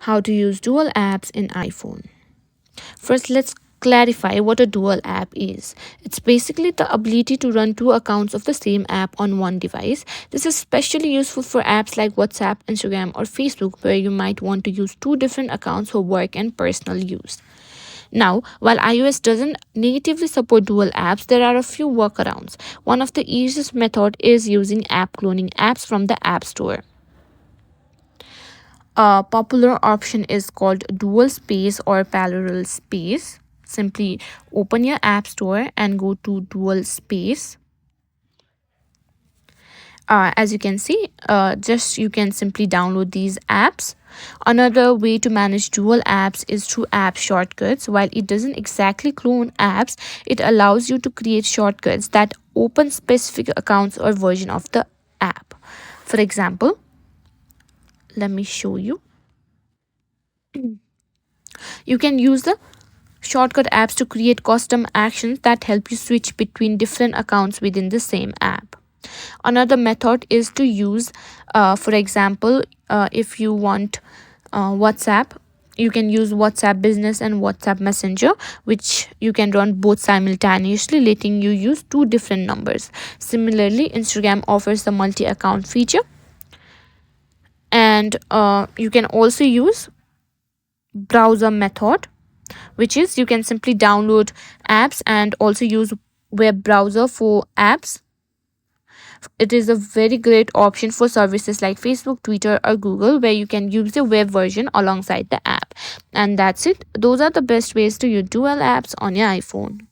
How to use dual apps in iPhone. First, let's clarify what a dual app is. It's basically the ability to run two accounts of the same app on one device. This is especially useful for apps like WhatsApp, Instagram, or Facebook, where you might want to use two different accounts for work and personal use. Now, while iOS doesn't natively support dual apps, there are a few workarounds. One of the easiest method is using app cloning apps from the App Store. A popular option is called dual space or parallel space. Simply open your app store and go to dual space. As you can see, just you can simply download these apps. Another way to manage dual apps is through app shortcuts. While it doesn't exactly clone apps, it allows you to create shortcuts that open specific accounts or version of the app. For example, let me show you. You can use the shortcut apps to create custom actions that help you switch between different accounts within the same app. Another method is to use, for example, if you want WhatsApp, you can use WhatsApp Business and WhatsApp Messenger, which you can run both simultaneously, letting you use two different numbers. Similarly, Instagram offers the multi-account feature, and you can also use browser method, which is you can simply download apps and also use web browser for apps. It is a very great option for services like Facebook, Twitter, or Google, where you can use the web version alongside the app. And that's it. Those are the best ways to use dual apps on your iPhone.